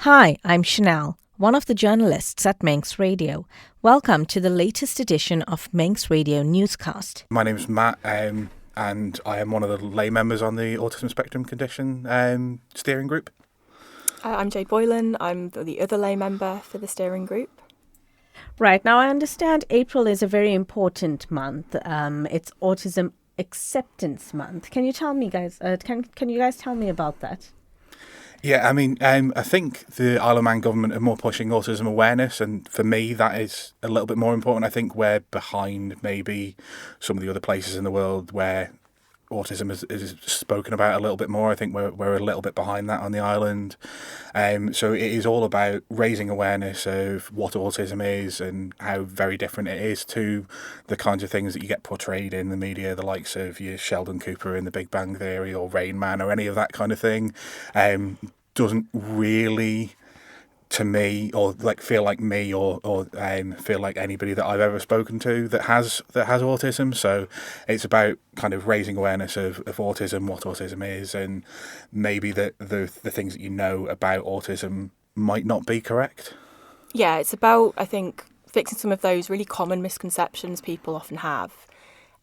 Hi, I'm Chanelle, one of the journalists at Manx Radio. Welcome to the latest edition of Manx Radio Newscast. My name is Matt, and I am one of the lay members on the Autism Spectrum Condition steering group. I'm Jade Boylan. I'm the other lay member for the steering group. Right, now I understand April is a very important month. It's Autism Acceptance Month. Can you tell me, guys? Can you guys tell me about that? Yeah, I mean, I think the Isle of Man government are more pushing autism awareness, and for me, that is a little bit more important. I think we're behind maybe some of the other places in the world where autism is spoken about a little bit more. I think we're a little bit behind that on the island. So it is all about raising awareness of what autism is and how very different it is to the kinds of things that you get portrayed in the media, the likes of your Sheldon Cooper in The Big Bang Theory or Rain Man or any of that kind of thing. Doesn't really, to me, or like feel like me, or feel like anybody that I've ever spoken to that has autism. So it's about kind of raising awareness of autism, what autism is, and maybe the things that you know about autism might not be correct. Yeah, it's about, I think, fixing some of those really common misconceptions people often have.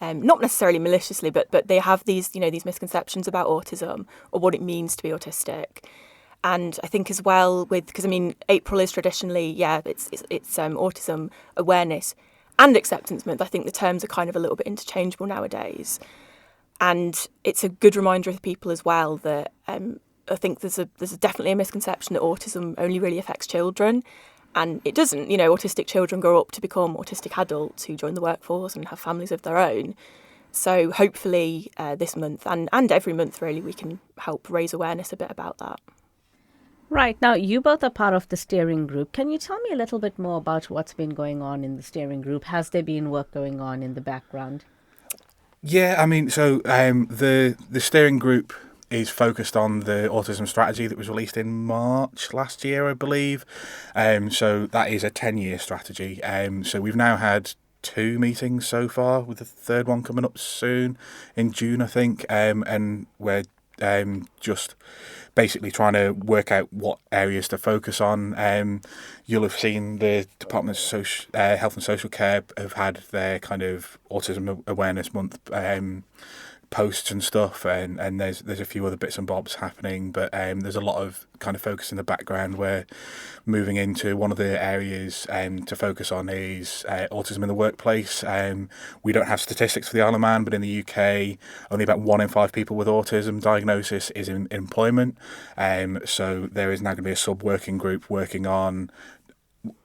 Not necessarily maliciously, but they have these misconceptions about autism or what it means to be autistic. And I think as well because April is traditionally, it's Autism Awareness and Acceptance Month. I think the terms are kind of a little bit interchangeable nowadays. And it's a good reminder of people as well that I think there's definitely a misconception that autism only really affects children. And it doesn't. Autistic children grow up to become autistic adults who join the workforce and have families of their own. So hopefully this month and every month really we can help raise awareness a bit about that. Right, now you both are part of the steering group. Can you tell me a little bit more about what's been going on in the steering group? Has there been work going on in the background? Yeah, I mean, so the steering group is focused on the autism strategy that was released in March last year, I believe. So that is a 10-year strategy. So we've now had 2 meetings so far, with the third one coming up soon in June, I think. And we're just basically trying to work out what areas to focus on. You'll have seen the Department of Health and Social Care have had their kind of Autism Awareness Month posts and stuff, and there's a few other bits and bobs happening, but there's a lot of kind of focus in the background. We're moving into one of the areas to focus on is autism in the workplace. We don't have statistics for the Isle of Man, but in the UK only about 1 in 5 people with autism diagnosis is in employment. So there is now going to be a sub-working group working on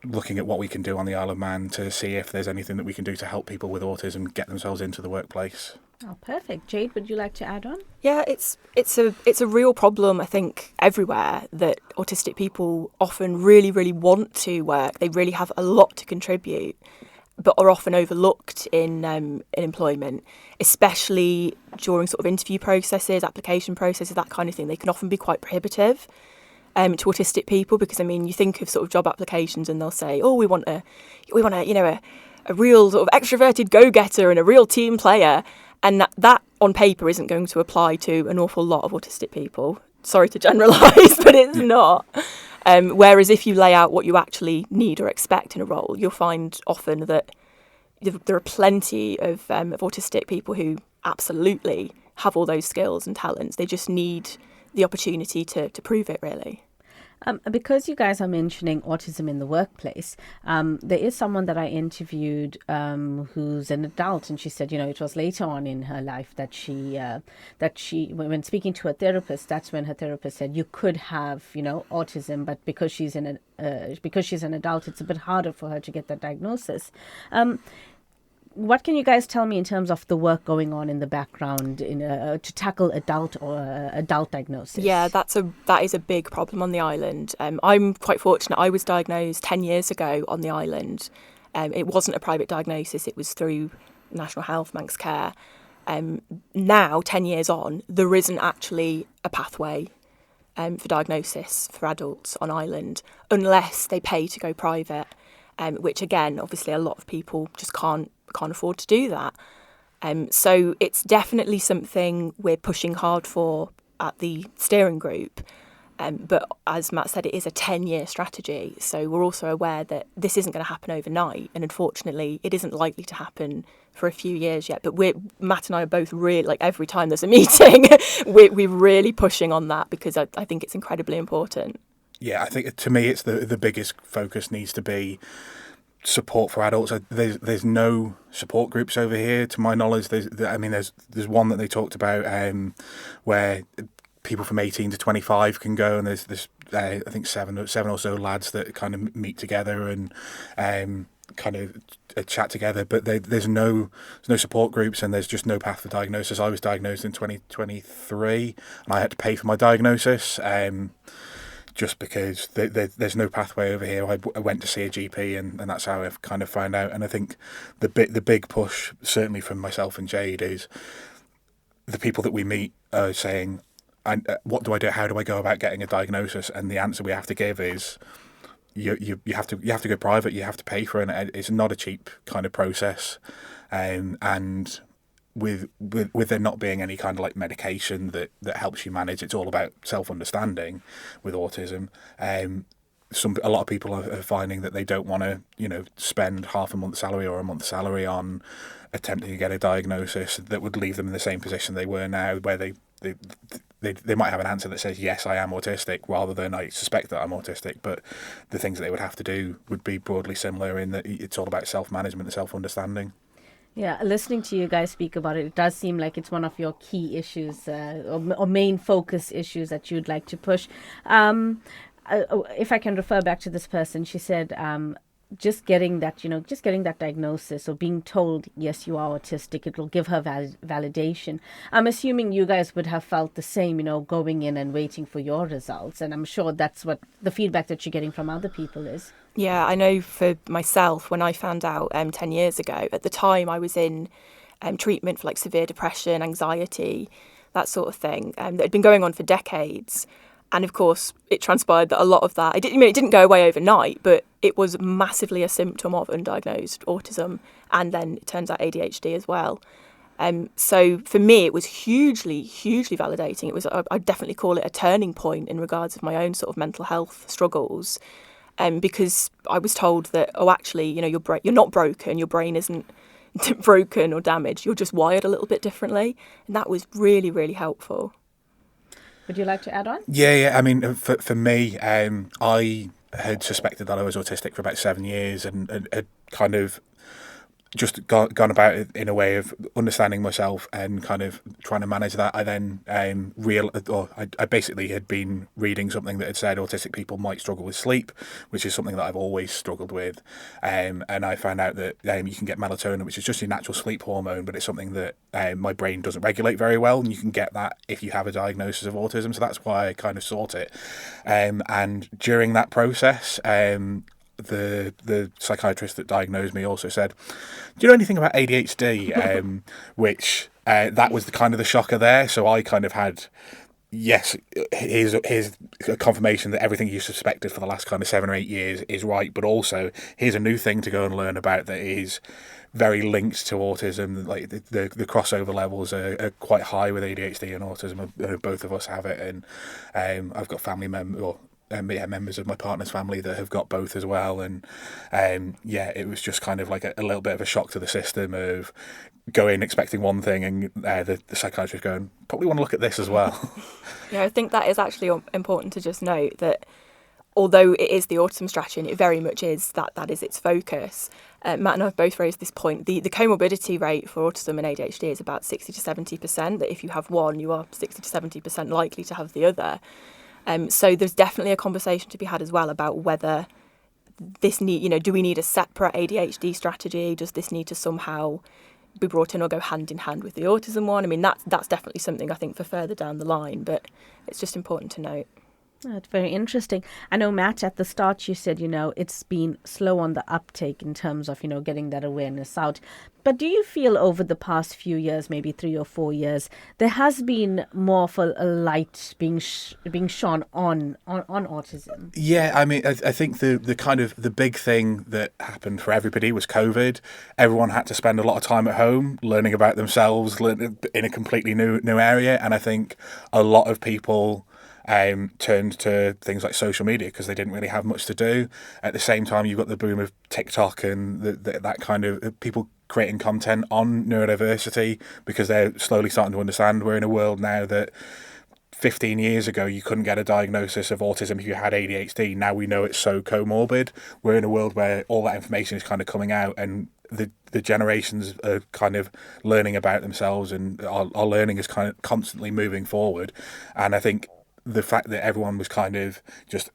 looking at what we can do on the Isle of Man to see if there's anything that we can do to help people with autism get themselves into the workplace. Oh, perfect. Jade, would you like to add on? Yeah, it's a real problem, I think, everywhere, that autistic people often really, really want to work. They really have a lot to contribute, but are often overlooked in employment, especially during sort of interview processes, application processes, that kind of thing. They can often be quite prohibitive to autistic people because, you think of sort of job applications and they'll say, oh, we want a real sort of extroverted go-getter and a real team player. And that on paper isn't going to apply to an awful lot of autistic people. Sorry to generalise, but it's not. Whereas if you lay out what you actually need or expect in a role, you'll find often that there are plenty of autistic people who absolutely have all those skills and talents. They just need the opportunity to prove it, really. Because you guys are mentioning autism in the workplace, there is someone that I interviewed who's an adult, and she said, it was later on in her life that she, when speaking to a therapist, that's when her therapist said you could have, autism, but because she's an adult, it's a bit harder for her to get that diagnosis. What can you guys tell me in terms of the work going on in the background to tackle adult diagnosis? Yeah, that is a big problem on the island. I'm quite fortunate. I was diagnosed 10 years ago on the island. It wasn't a private diagnosis. It was through National Health, Manx Care. Now, 10 years on, there isn't actually a pathway for diagnosis for adults on island unless they pay to go private, which again, obviously a lot of people just can't afford to do that. So it's definitely something we're pushing hard for at the steering group. But as Matt said, it is a 10-year strategy. So we're also aware that this isn't going to happen overnight. And unfortunately, it isn't likely to happen for a few years yet. But Matt and I are both really, like every time there's a meeting, we're really pushing on that because I think it's incredibly important. Yeah, I think to me, it's the biggest focus needs to be support for adults. There's no support groups over here, to my knowledge. There's one that they talked about where people from 18 to 25 can go, and there's I think seven or so lads that kind of meet together and kind of chat together. But there's no support groups, and there's just no path for diagnosis. I was diagnosed in 2023, and I had to pay for my diagnosis. Just because there's no pathway over here. I went to see a GP, and that's how I've kind of found out. And I think the big push, certainly from myself and Jade, is the people that we meet are saying, what do I do? How do I go about getting a diagnosis? And the answer we have to give is, you have to go private. You have to pay for it. And it's not a cheap kind of process, and with there not being any kind of like medication that helps you manage, it's all about self-understanding with autism. A lot of people are finding that they don't want to spend half a month's salary or a month's salary on attempting to get a diagnosis that would leave them in the same position they were now, where they might have an answer that says, yes, I am autistic, rather than I suspect that I'm autistic. But the things that they would have to do would be broadly similar in that it's all about self-management and self-understanding. Yeah, listening to you guys speak about it, it does seem like it's one of your key issues or main focus issues that you'd like to push. If I can refer back to this person, she said just getting that diagnosis or being told, yes, you are autistic, it will give her validation. I'm assuming you guys would have felt the same, going in and waiting for your results. And I'm sure that's what the feedback that you're getting from other people is. Yeah, I know for myself, when I found out 10 years ago, at the time I was in treatment for like severe depression, anxiety, that sort of thing, that had been going on for decades. And of course, it transpired that a lot of that, it didn't go away overnight, but it was massively a symptom of undiagnosed autism. And then it turns out ADHD as well. So for me, it was hugely, hugely validating. It was, I'd definitely call it a turning point in regards of my own sort of mental health struggles. Because I was told that, actually, you're not broken, your brain isn't broken or damaged, you're just wired a little bit differently. And that was really, really helpful. Would you like to add on? Yeah. I mean, for me, I had suspected that I was autistic for about 7 years and had kind of just gone about it in a way of understanding myself and kind of trying to manage that. I then I basically had been reading something that had said autistic people might struggle with sleep, which is something that I've always struggled with. And I found out that you can get melatonin, which is just your natural sleep hormone, but it's something that my brain doesn't regulate very well, and you can get that if you have a diagnosis of autism. So that's why I kind of sought it. And during that process, the psychiatrist that diagnosed me also said, do you know anything about ADHD? Which that was the kind of the shocker there. So I kind of had, yes, here's a confirmation that everything you suspected for the last kind of 7 or 8 years is right, but also here's a new thing to go and learn about that is very linked to autism. Like the crossover levels are quite high with ADHD and autism. Both of us have it, and I've got family members of my partner's family that have got both as well. And it was just kind of like a little bit of a shock to the system of going expecting one thing and the psychiatrist going, probably want to look at this as well. Yeah, I think that is actually important to just note that although it is the autism strategy and it very much is that is its focus, Matt and I have both raised this point. The comorbidity rate for autism and ADHD is about 60 to 70%, that if you have one, you are 60 to 70% likely to have the other. So there's definitely a conversation to be had as well about whether this do we need a separate ADHD strategy? Does this need to somehow be brought in or go hand in hand with the autism one? I mean, that's definitely something I think for further down the line, but it's just important to note. That's very interesting. I know, Matt, at the start you said, it's been slow on the uptake in terms of, getting that awareness out. But do you feel over the past few years, maybe 3 or 4 years, there has been more of a light being shone on autism? Yeah, I mean, I think the kind of the big thing that happened for everybody was COVID. Everyone had to spend a lot of time at home learning about themselves in a completely new area. And I think a lot of people turned to things like social media because they didn't really have much to do. At the same time, you've got the boom of TikTok and that kind of people creating content on neurodiversity because they're slowly starting to understand we're in a world now that 15 years ago you couldn't get a diagnosis of autism if you had ADHD. Now we know it's so comorbid. We're in a world where all that information is kind of coming out, and the generations are kind of learning about themselves, and our learning is kind of constantly moving forward. And I think the fact that everyone was kind of just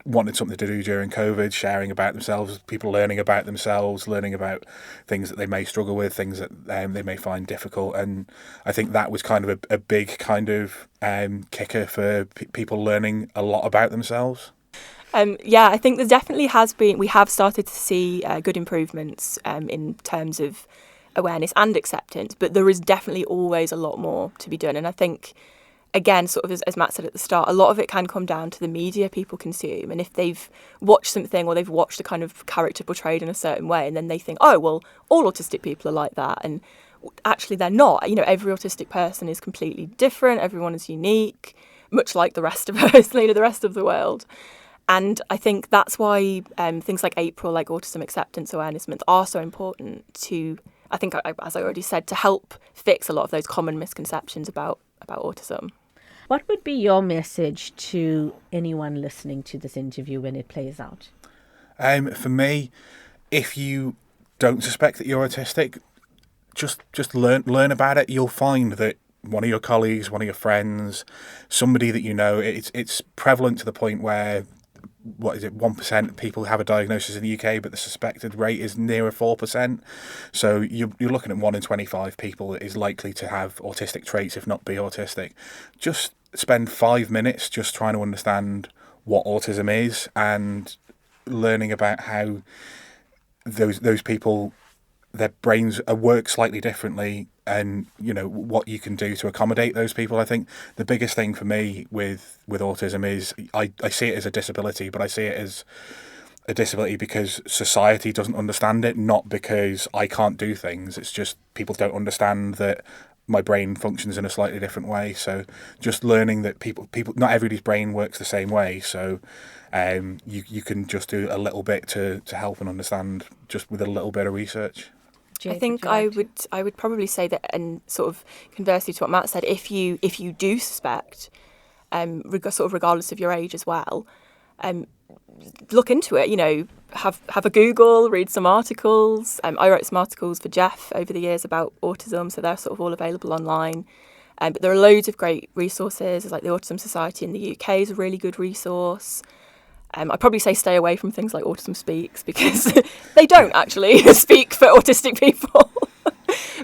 wanted something to do during COVID, sharing about themselves, people learning about themselves, learning about things that they may struggle with, things that they may find difficult. And I think that was kind of a big kind of kicker for people learning a lot about themselves. Yeah, I think there definitely has been, we have started to see good improvements in terms of awareness and acceptance, but there is definitely always a lot more to be done. And I think, again, sort of as Matt said at the start, a lot of it can come down to the media people consume. And if they've watched something or they've watched a kind of character portrayed in a certain way, and then they think, oh, well, all autistic people are like that. And actually they're not. You know, every autistic person is completely different. Everyone is unique, much like the rest of us, you know, the rest of the world. And I think that's why things like April, like Autism Acceptance Awareness Month, are so important to, I think, as I already said, to help fix a lot of those common misconceptions about autism. What would be your message to anyone listening to this interview when it plays out? For me, if you don't suspect that you're autistic, just learn about it. You'll find that one of your colleagues, one of your friends, somebody that you know, it's prevalent to the point where 1% of people have a diagnosis in the UK, but the suspected rate is nearer 4%. So you're looking at 1 in 25 people that is likely to have autistic traits, if not be autistic. Just spend 5 minutes just trying to understand what autism is and learning about how those people, their brains work slightly differently, and you know what you can do to accommodate those people. I think the biggest thing for me with autism is I see it as a disability, but I see it as a disability because society doesn't understand it, not because I can't do things. It's just people don't understand that my brain functions in a slightly different way. So just learning that people not everybody's brain works the same way. So you can just do a little bit to help and understand just with a little bit of research. I think I would probably say that, and sort of conversely to what Matt said, if you do suspect, sort of regardless of your age as well, look into it. You know, have a Google, read some articles. I wrote some articles for Jeff over the years about autism, so they're sort of all available online. But there are loads of great resources, like the Autism Society in the UK is a really good resource. I'd probably say stay away from things like Autism Speaks because they don't actually speak for autistic people.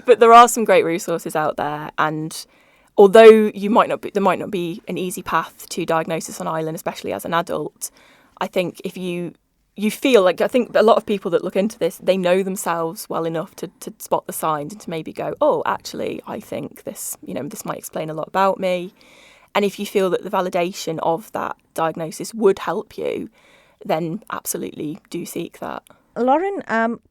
But there are some great resources out there, and although there might not be an easy path to diagnosis on Island, especially as an adult, I think if you feel like, I think a lot of people that look into this, they know themselves well enough to spot the signs and to maybe go, oh, actually, I think this, you know, this might explain a lot about me. And if you feel that the validation of that diagnosis would help you, then absolutely do seek that. Lauren,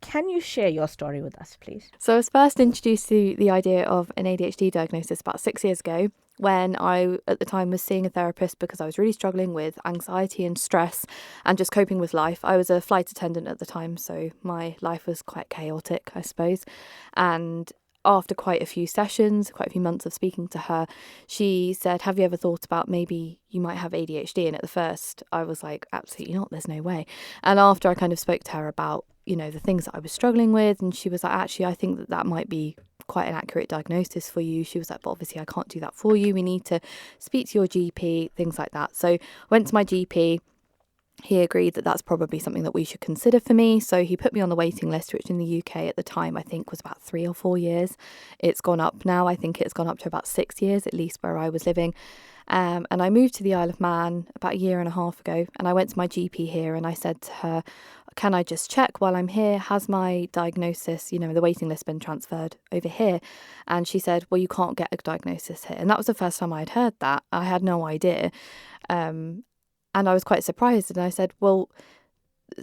can you share your story with us, please? So I was first introduced to the idea of an ADHD diagnosis about 6 years ago when I, at the time, was seeing a therapist because I was really struggling with anxiety and stress and just coping with life. I was a flight attendant at the time, so my life was quite chaotic, I suppose. And after quite a few sessions, quite a few months of speaking to her, she said, have you ever thought about maybe you might have ADHD? And at the first, I was like, absolutely not, there's no way. And after I kind of spoke to her about, you know, the things that I was struggling with, and she was like, actually, I think that might be quite an accurate diagnosis for you. She was like, but obviously I can't do that for you. We need to speak to your GP, things like that. So I went to my GP. He agreed that that's probably something that we should consider for me. So he put me on the waiting list, which in the UK at the time, I think was about 3 or 4 years. It's gone up now. I think it's gone up to about 6 years, at least where I was living. And I moved to the Isle of Man about 1.5 years ago. And I went to my GP here and I said to her, can I just check while I'm here? Has my diagnosis, you know, the waiting list been transferred over here? And she said, well, you can't get a diagnosis here. And that was the first time I'd heard that. I had no idea. And I was quite surprised, and I said, well,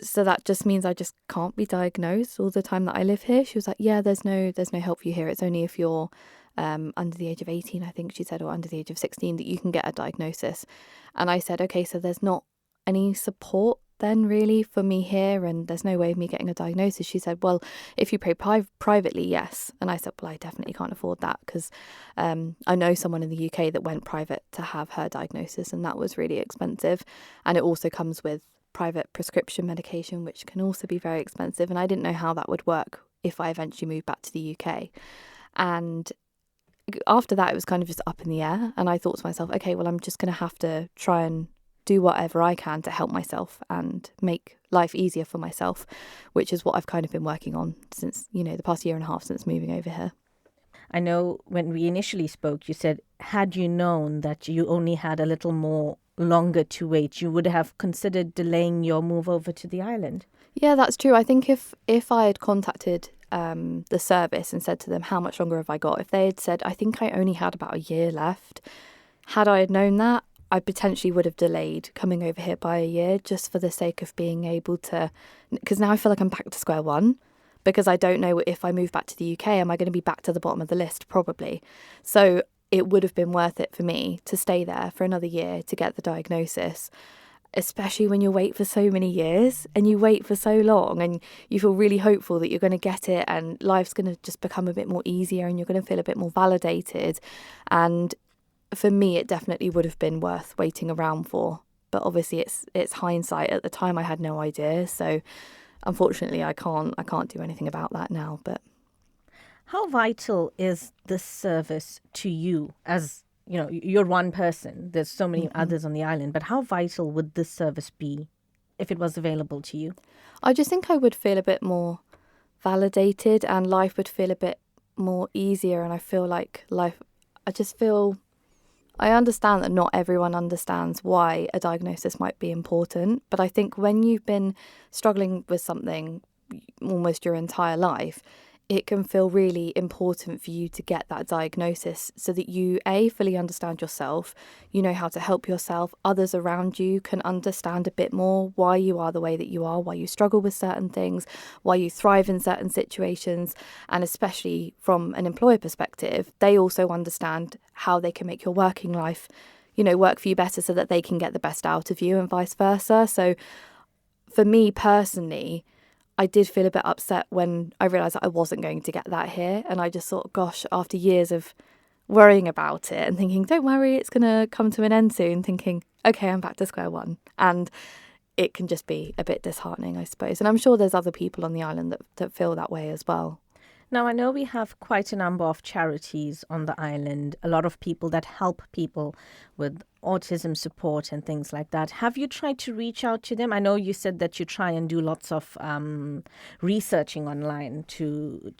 so that just means I just can't be diagnosed all the time that I live here? She was like, yeah, there's no help for you here. It's only if you're under the age of 18, I think she said, or under the age of 16, that you can get a diagnosis. And I said, okay, so there's not any support then really for me here, and there's no way of me getting a diagnosis. She said, well, if you pay privately, yes. And I said, well, I definitely can't afford that, because I know someone in the UK that went private to have her diagnosis, and that was really expensive. And it also comes with private prescription medication, which can also be very expensive. And I didn't know how that would work if I eventually moved back to the UK. And after that, it was kind of just up in the air. And I thought to myself, okay, well, I'm just going to have to try and do whatever I can to help myself and make life easier for myself, which is what I've kind of been working on since, the past year and a half since moving over here. I know when we initially spoke, you said, had you known that you only had a little more longer to wait, you would have considered delaying your move over to the island. Yeah, that's true. I think if I had contacted the service and said to them, how much longer have I got? If they had said, I think I only had about a year left, had I had known that, I potentially would have delayed coming over here by a year, just for the sake of being able to, because now I feel like I'm back to square one, because I don't know if I move back to the UK, am I going to be back to the bottom of the list? Probably. So it would have been worth it for me to stay there for another year to get the diagnosis, especially when you wait for so many years and you wait for so long and you feel really hopeful that you're going to get it and life's going to just become a bit more easier and you're going to feel a bit more validated. And for me, it definitely would have been worth waiting around for. But obviously it's hindsight. At the time, I had no idea. So unfortunately, I can't do anything about that now. But how vital is this service to you? As you're one person. There's so many others on the island. But how vital would this service be if it was available to you? I just think I would feel a bit more validated and life would feel a bit more easier. And I feel like I understand that not everyone understands why a diagnosis might be important, but I think when you've been struggling with something almost your entire life, it can feel really important for you to get that diagnosis so that you, A, fully understand yourself, you know how to help yourself, others around you can understand a bit more why you are the way that you are, why you struggle with certain things, why you thrive in certain situations, and especially from an employer perspective, they also understand how they can make your working life, work for you better so that they can get the best out of you and vice versa. So for me personally, I did feel a bit upset when I realised that I wasn't going to get that here. And I just thought, gosh, after years of worrying about it and thinking, don't worry, it's going to come to an end soon, thinking, okay, I'm back to square one. And it can just be a bit disheartening, I suppose. And I'm sure there's other people on the island that feel that way as well. Now, I know we have quite a number of charities on the island, a lot of people that help people with autism support and things like that. Have you tried to reach out to them? I know you said that you try and do lots of researching online to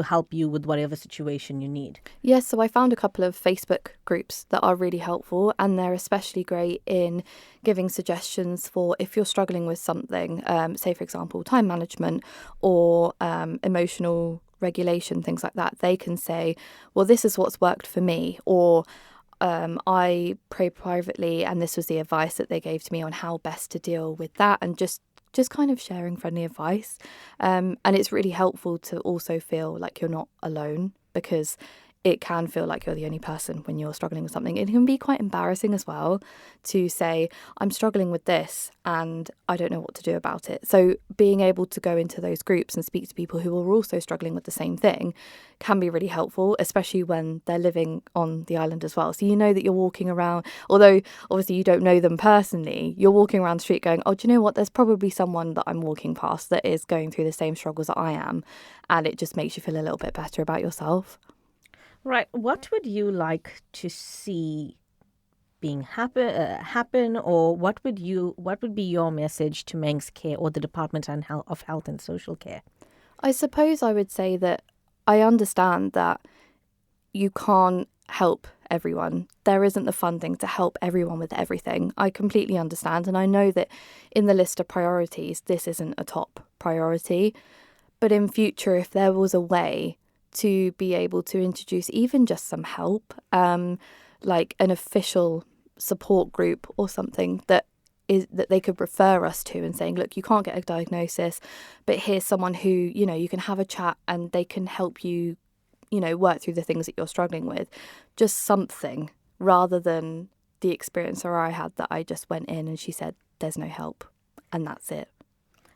help you with whatever situation you need. Yes, so I found a couple of Facebook groups that are really helpful, and they're especially great in giving suggestions for if you're struggling with something, say, for example, time management or emotional regulation, things like that. They can say, well, this is what's worked for me, or I pray privately and this was the advice that they gave to me on how best to deal with that, and just kind of sharing friendly advice. And it's really helpful to also feel like you're not alone, because it can feel like you're the only person when you're struggling with something. It can be quite embarrassing as well to say, I'm struggling with this and I don't know what to do about it. So being able to go into those groups and speak to people who are also struggling with the same thing can be really helpful, especially when they're living on the island as well. So you know that you're walking around, although obviously you don't know them personally, you're walking around the street going, oh, do you know what? There's probably someone that I'm walking past that is going through the same struggles that I am. And it just makes you feel a little bit better about yourself. Right. What would you like to see being happen, or what would be your message to Manx Care or the Department of Health and Social Care? I suppose I would say that I understand that you can't help everyone. There isn't the funding to help everyone with everything. I completely understand, and I know that in the list of priorities, this isn't a top priority. But in future, if there was a way to be able to introduce even just some help, like an official support group or something that they could refer us to, and saying, look, you can't get a diagnosis, but here's someone who, you can have a chat and they can help you work through the things that you're struggling with. Just something, rather than the experience where I had that I just went in and she said, there's no help, and that's it.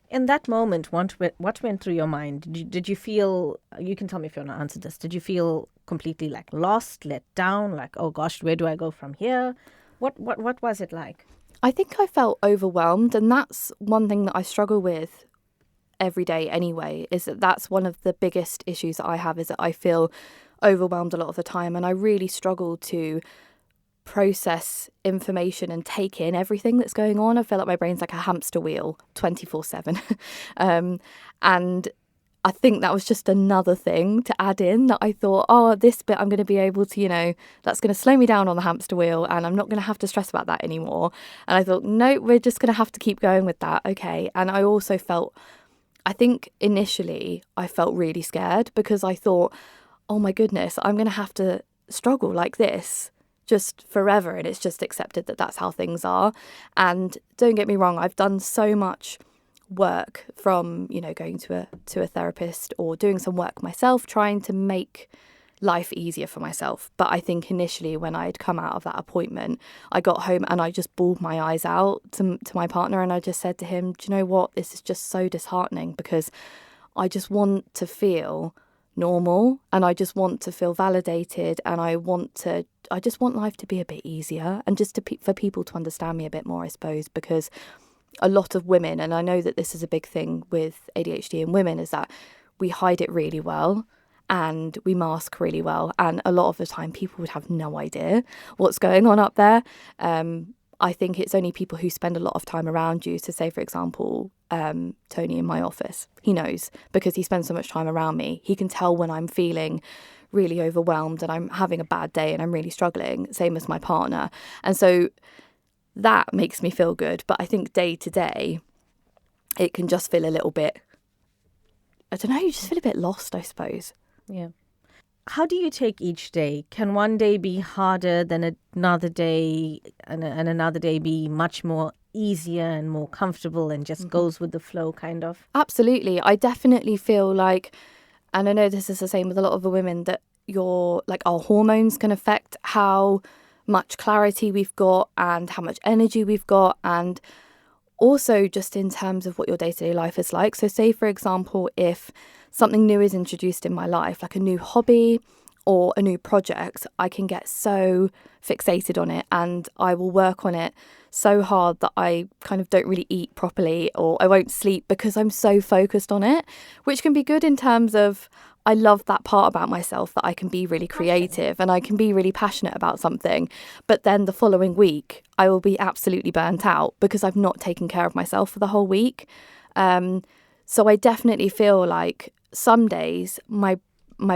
In that moment, what went through your mind? Did you feel, you can tell me if you want to answer this, did you feel completely like lost, let down, like, oh gosh, where do I go from here? What was it like? I think I felt overwhelmed, and that's one thing that I struggle with every day anyway, is that's one of the biggest issues that I have, is that I feel overwhelmed a lot of the time, and I really struggle to process information and take in everything that's going on. I feel like my brain's like a hamster wheel 24/7. And I think that was just another thing to add in, that I thought, oh, this bit I'm going to be able to, that's going to slow me down on the hamster wheel and I'm not going to have to stress about that anymore. And I thought, no, we're just going to have to keep going with that. Okay. And I also felt, I think initially I felt really scared, because I thought, oh my goodness, I'm going to have to struggle like this just forever, and it's just accepted that that's how things are. And don't get me wrong, I've done so much work from going to a therapist or doing some work myself, trying to make life easier for myself. But I think initially when I'd come out of that appointment, I got home and I just bawled my eyes out to my partner, and I just said to him, do you know what, this is just so disheartening, because I just want to feel normal and I just want to feel validated, and I just want life to be a bit easier, and just for people to understand me a bit more, I suppose, because a lot of women, and I know that this is a big thing with ADHD in women, is that we hide it really well and we mask really well, and a lot of the time people would have no idea what's going on up there. I think it's only people who spend a lot of time around you. So say, for example, Tony in my office, he knows, because he spends so much time around me. He can tell when I'm feeling really overwhelmed and I'm having a bad day and I'm really struggling, same as my partner. And so that makes me feel good. But I think day to day, it can just feel a little bit, I don't know, you just feel a bit lost, I suppose. Yeah. How do you take each day? Can one day be harder than another day, and another day be much more easier and more comfortable and just goes with the flow, kind of? Absolutely. I definitely feel like, and I know this is the same with a lot of the women, that our hormones can affect how much clarity we've got and how much energy we've got, and also just in terms of what your day-to-day life is like. So say, for example, if something new is introduced in my life, like a new hobby or a new project, I can get so fixated on it and I will work on it so hard that I kind of don't really eat properly, or I won't sleep because I'm so focused on it, which can be good in terms of, I love that part about myself, that I can be really creative and I can be really passionate about something. But then the following week, I will be absolutely burnt out because I've not taken care of myself for the whole week. So I definitely feel like some days my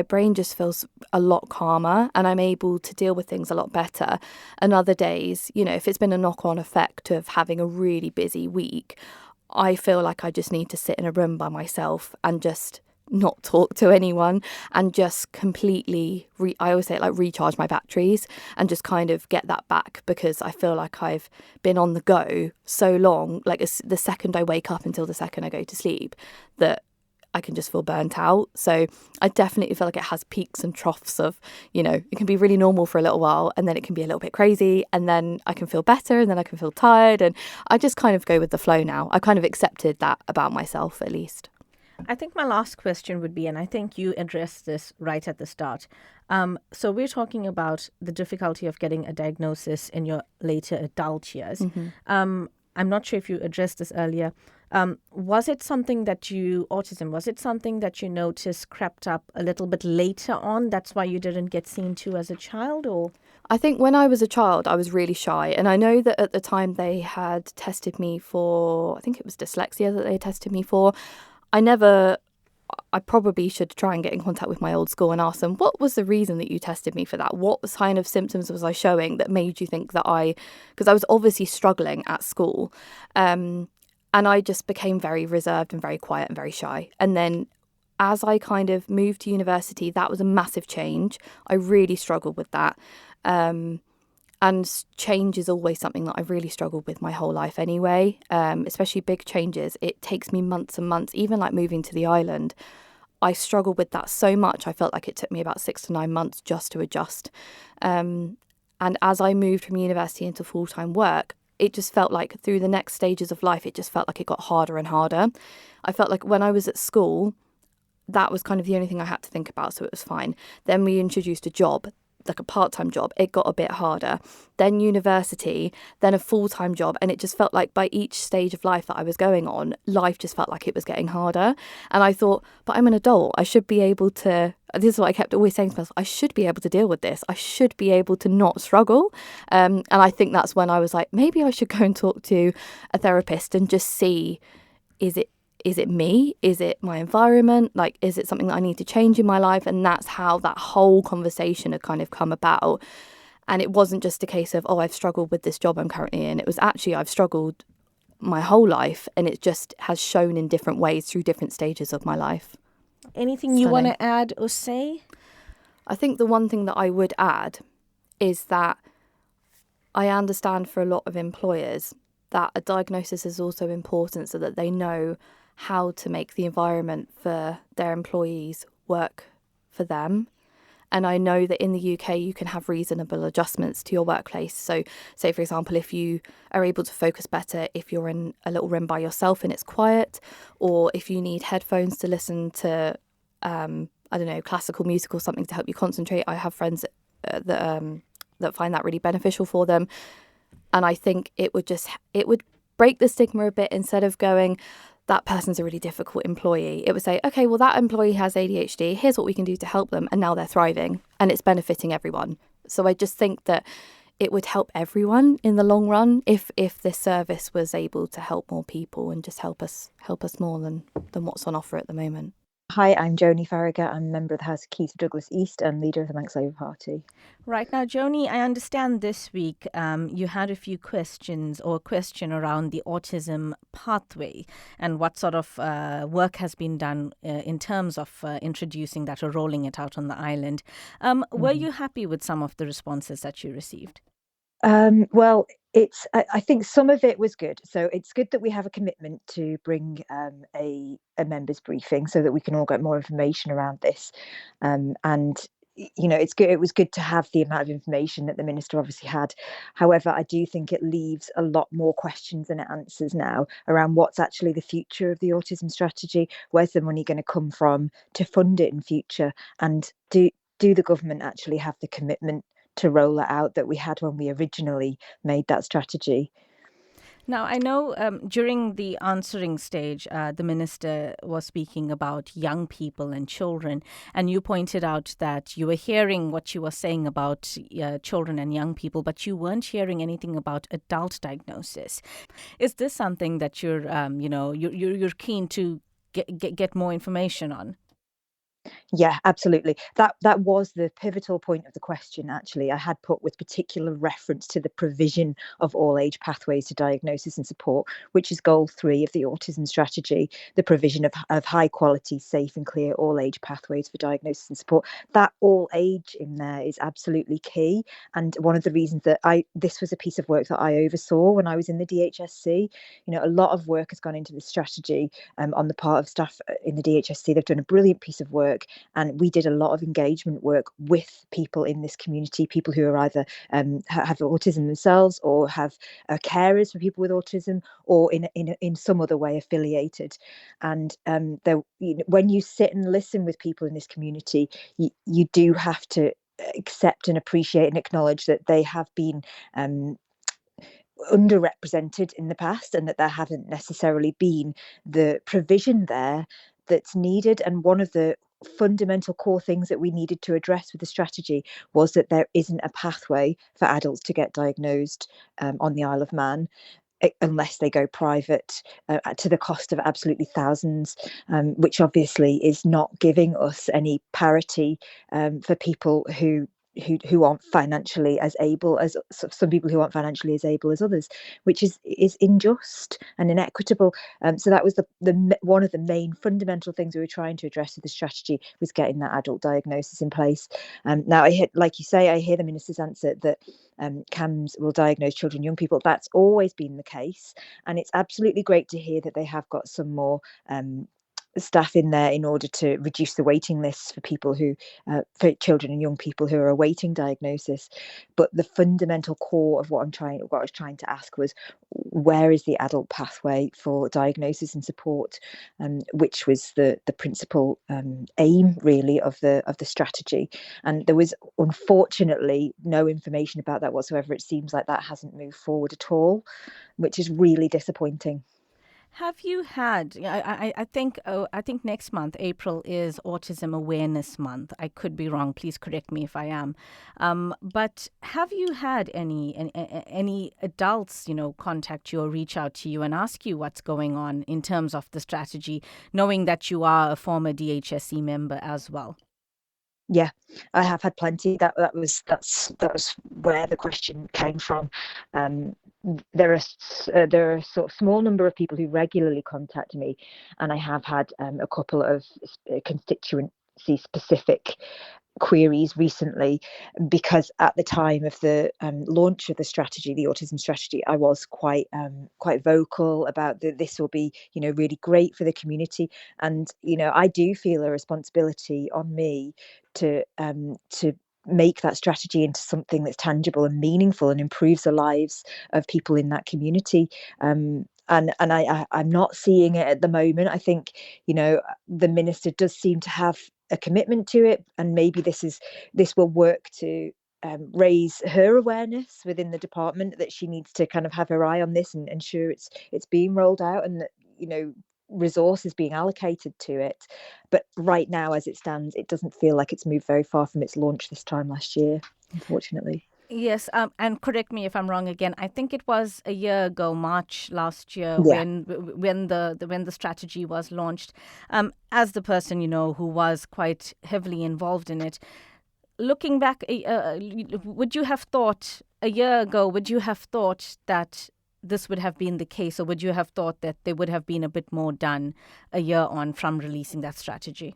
brain just feels a lot calmer and I'm able to deal with things a lot better. And other days, if it's been a knock-on effect of having a really busy week, I feel like I just need to sit in a room by myself and just not talk to anyone and just completely I always say, like, recharge my batteries and just kind of get that back, because I feel like I've been on the go so long, like the second I wake up until the second I go to sleep, that I can just feel burnt out. So I definitely feel like it has peaks and troughs of, it can be really normal for a little while and then it can be a little bit crazy, and then I can feel better and then I can feel tired, and I just kind of go with the flow now. I kind of accepted that about myself, at least. I think my last question would be, and I think you addressed this right at the start. So we're talking about the difficulty of getting a diagnosis in your later adult years. I'm not sure if you addressed this earlier. Was it something that autism, was it something that you noticed crept up a little bit later on? That's why you didn't get seen to as a child, or? I think when I was a child, I was really shy. And I know that at the time they had tested me for, I think it was dyslexia that they tested me for. I probably should try and get in contact with my old school and ask them, what was the reason that you tested me for that? What kind of symptoms was I showing that made you think that because I was obviously struggling at school. And I just became very reserved and very quiet and very shy. And then as I kind of moved to university, that was a massive change. I really struggled with that. And change is always something that I've really struggled with my whole life anyway, especially big changes. It takes me months and months, even like moving to the island. I struggled with that so much. I felt like it took me about 6 to 9 months just to adjust. And as I moved from university into full-time work, it just felt like through the next stages of life, it just felt like it got harder and harder. I felt like when I was at school, that was kind of the only thing I had to think about, so it was fine. Then we introduced a job, like a part-time job. It got a bit harder. Then university, then a full-time job. And it just felt like by each stage of life that I was going on, life just felt like it was getting harder. And I thought, but I'm an adult. I should be able to, this is what I kept always saying to myself, I should be able to deal with this. I should be able to not struggle. And I think that's when I was like, maybe I should go and talk to a therapist and just see, is it me? Is it my environment? Like, is it something that I need to change in my life? And that's how that whole conversation had kind of come about. And it wasn't just a case of, oh, I've struggled with this job I'm currently in. It was actually, I've struggled my whole life, and it just has shown in different ways through different stages of my life. Anything you want to add or say? I think the one thing that I would add is that I understand for a lot of employers that a diagnosis is also important so that they know how to make the environment for their employees work for them. And I know that in the UK, you can have reasonable adjustments to your workplace. So say, for example, if you are able to focus better, if you're in a little room by yourself and it's quiet, or if you need headphones to listen to, classical music or something to help you concentrate. I have friends that find that really beneficial for them. And I think it would break the stigma a bit. Instead of going, that person's a really difficult employee, it would say, okay, well, that employee has ADHD. Here's what we can do to help them. And now they're thriving and it's benefiting everyone. So I just think that it would help everyone in the long run if this service was able to help more people and just help us more than what's on offer at the moment. Hi, I'm Joney Faragher. I'm a member of the House of Keys for Douglas East and leader of the Manx Labour Party. Right now, Joney, I understand this week you had a few questions or a question around the autism pathway and what sort of work has been done in terms of introducing that or rolling it out on the island. Were you happy with some of the responses that you received? Well, I think some of it was good. So it's good that we have a commitment to bring a members briefing so that we can all get more information around this. And it's good. It was good to have the amount of information that the minister obviously had. However, I do think it leaves a lot more questions than it answers now around what's actually the future of the autism strategy. Where's the money going to come from to fund it in future? And do the government actually have the commitment to roll it out that we had when we originally made that strategy? Now, I know during the answering stage, the minister was speaking about young people and children, and you pointed out that you were hearing what she was saying about children and young people, but you weren't hearing anything about adult diagnosis. Is this something that you're keen to get more information on? Yeah, absolutely. That was the pivotal point of the question, actually. I had put with particular reference to the provision of all age pathways to diagnosis and support, which is goal 3 of the autism strategy, the provision of high quality, safe and clear all age pathways for diagnosis and support. That all age in there is absolutely key. And one of the reasons that this was a piece of work that I oversaw when I was in the DHSC. A lot of work has gone into this strategy on the part of staff in the DHSC. They've done a brilliant piece of work. And we did a lot of engagement work with people in this community, people who are either have autism themselves or have carers for people with autism or in some other way affiliated. And when you sit and listen with people in this community, you do have to accept and appreciate and acknowledge that they have been underrepresented in the past and that there haven't necessarily been the provision there that's needed. And one of the fundamental core things that we needed to address with the strategy was that there isn't a pathway for adults to get diagnosed on the Isle of Man unless they go private to the cost of absolutely thousands, which obviously is not giving us any parity for people who aren't financially as able as some people who aren't financially as able as others, which is unjust and inequitable. So that was the one of the main fundamental things we were trying to address with the strategy, was getting that adult diagnosis in place. Now, like you say, I hear the minister's answer that CAMHS will diagnose children and young people. That's always been the case, and it's absolutely great to hear that they have got some more staff in there in order to reduce the waiting lists for people who, for children and young people who are awaiting diagnosis. But the fundamental core of what I was trying to ask was, where is the adult pathway for diagnosis and support, which was the principal aim really of the strategy. And there was unfortunately no information about that whatsoever. It seems like that hasn't moved forward at all, which is really disappointing. Have you had? I think next month, April, is Autism Awareness Month. I could be wrong. Please correct me if I am. But have you had any adults, contact you or reach out to you and ask you what's going on in terms of the strategy, knowing that you are a former DHSC member as well? Yeah, I have had plenty. That was where the question came from. There are sort of small number of people who regularly contact me, and I have had a couple of constituency specific queries recently, because at the time of the launch of the strategy, the autism strategy, I was quite vocal about this will be really great for the community, and I do feel a responsibility on me to make that strategy into something that's tangible and meaningful and improves the lives of people in that community. And I'm not seeing it at the moment. I think the minister does seem to have a commitment to it, and maybe this will work to raise her awareness within the department, that she needs to kind of have her eye on this and ensure it's being rolled out, and that resources being allocated to it. But right now, as it stands, it doesn't feel like it's moved very far from its launch this time last year, unfortunately. Yes, and correct me if I'm wrong again. I think it was a year ago, March last year, Yeah. when the strategy was launched. As the person who was quite heavily involved in it, looking back, would you have thought a year ago? Would you have thought that this would have been the case, or would you have thought that there would have been a bit more done a year on from releasing that strategy?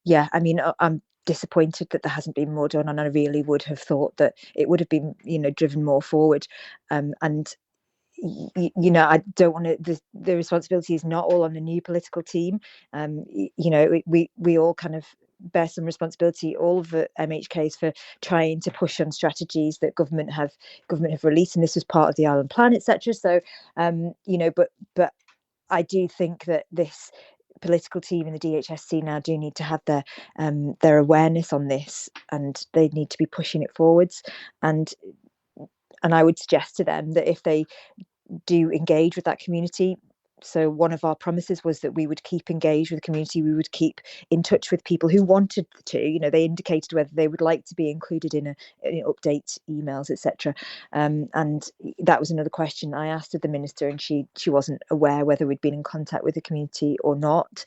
Yeah, I mean, I'm disappointed that there hasn't been more done, and I really would have thought that it would have been, driven more forward. And I don't want to. The responsibility is not all on the new political team. We all kind of bear some responsibility, all of the MHKs, for trying to push on strategies that government have released, and this was part of the Island Plan, etc. So, but I do think that this political team in the DHSC now do need to have their awareness on this, and they need to be pushing it forwards. And I would suggest to them that if they do engage with that community. So one of our promises was that we would keep engaged with the community. We would keep in touch with people who wanted to. They indicated whether they would like to be included in update emails, etc. And that was another question I asked of the minister, and she wasn't aware whether we'd been in contact with the community or not.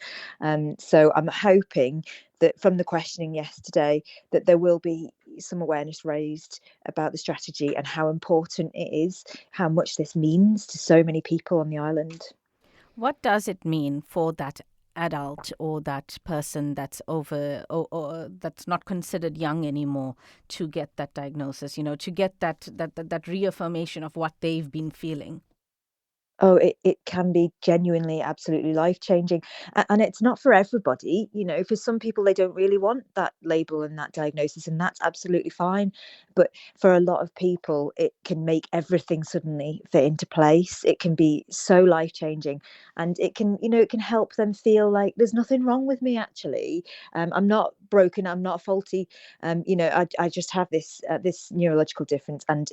So I'm hoping that from the questioning yesterday, that there will be some awareness raised about the strategy and how important it is, how much this means to so many people on the island. What does it mean for that adult or that person that's over or that's not considered young anymore to get that diagnosis, to get that reaffirmation of what they've been feeling? Oh, it can be genuinely, absolutely life-changing. And it's not for everybody. For some people, they don't really want that label and that diagnosis, and that's absolutely fine. But for a lot of people, it can make everything suddenly fit into place. It can be so life-changing, and it can help them feel like there's nothing wrong with me, actually. I'm not broken, I'm not faulty. I just have this neurological difference, and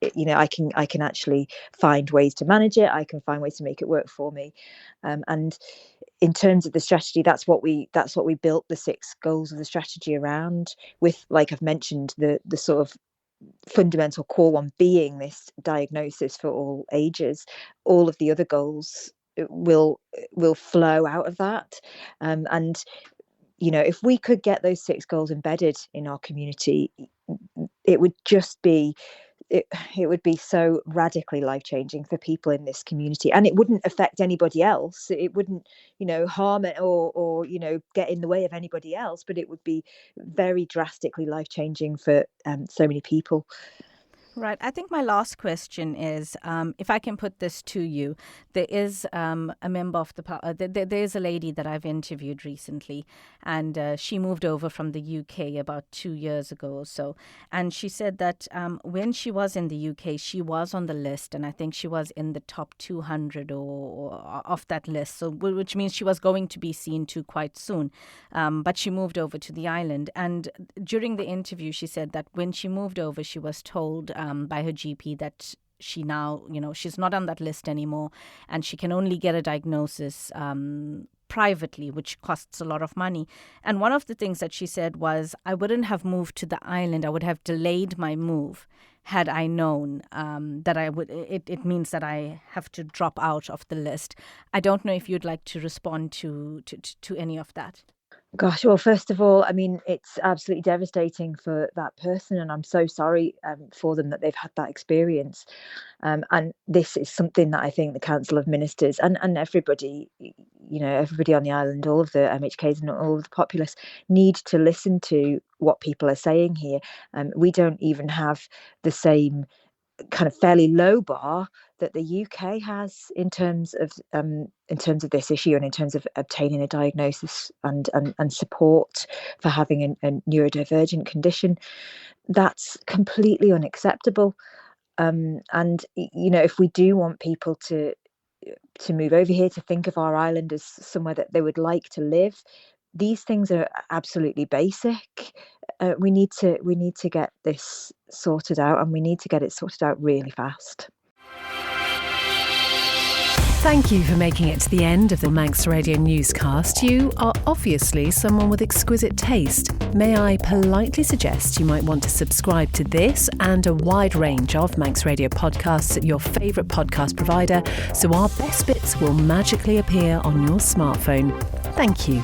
I can actually find ways to manage it. I can find ways to make it work for me. And in terms of the strategy, that's what we built the 6 goals of the strategy around, with, like I've mentioned, the sort of fundamental core one being this diagnosis for all ages. All of the other goals will flow out of that. And if we could get those 6 goals embedded in our community, it would just be it would be so radically life-changing for people in this community, and it wouldn't affect anybody else. It wouldn't harm it or get in the way of anybody else, but it would be very drastically life-changing for so many people. Right. I think my last question is, if I can put this to you, there is a member of there's a lady that I've interviewed recently, and she moved over from the UK about 2 years ago or so. And she said that when she was in the UK, she was on the list, and I think she was in the top 200 or of that list, so which means she was going to be seen to quite soon. But she moved over to the island. And during the interview, she said that when she moved over, she was told by her GP that she now, she's not on that list anymore, and she can only get a diagnosis privately, which costs a lot of money. And one of the things that she said was, I wouldn't have moved to the island. I would have delayed my move had I known that I would. It means that I have to drop out of the list. I don't know if you'd like to respond to any of that. Gosh, well, first of all, I mean, it's absolutely devastating for that person, and I'm so sorry for them that they've had that experience. And this is something that I think the Council of Ministers and everybody, everybody on the island, all of the MHKs and all of the populace need to listen to what people are saying here. We don't even have the same kind of fairly low bar that the UK has in terms of this issue, and in terms of obtaining a diagnosis and support for having a neurodivergent condition. That's completely unacceptable. And if we do want people to move over here, to think of our island as somewhere that they would like to live, these things are absolutely basic. We need to get this sorted out, and we need to get it sorted out really fast. Thank you for making it to the end of the Manx Radio Newscast. You are obviously someone with exquisite taste. May I politely suggest you might want to subscribe to this and a wide range of Manx Radio podcasts at your favourite podcast provider, so our best bits will magically appear on your smartphone. Thank you.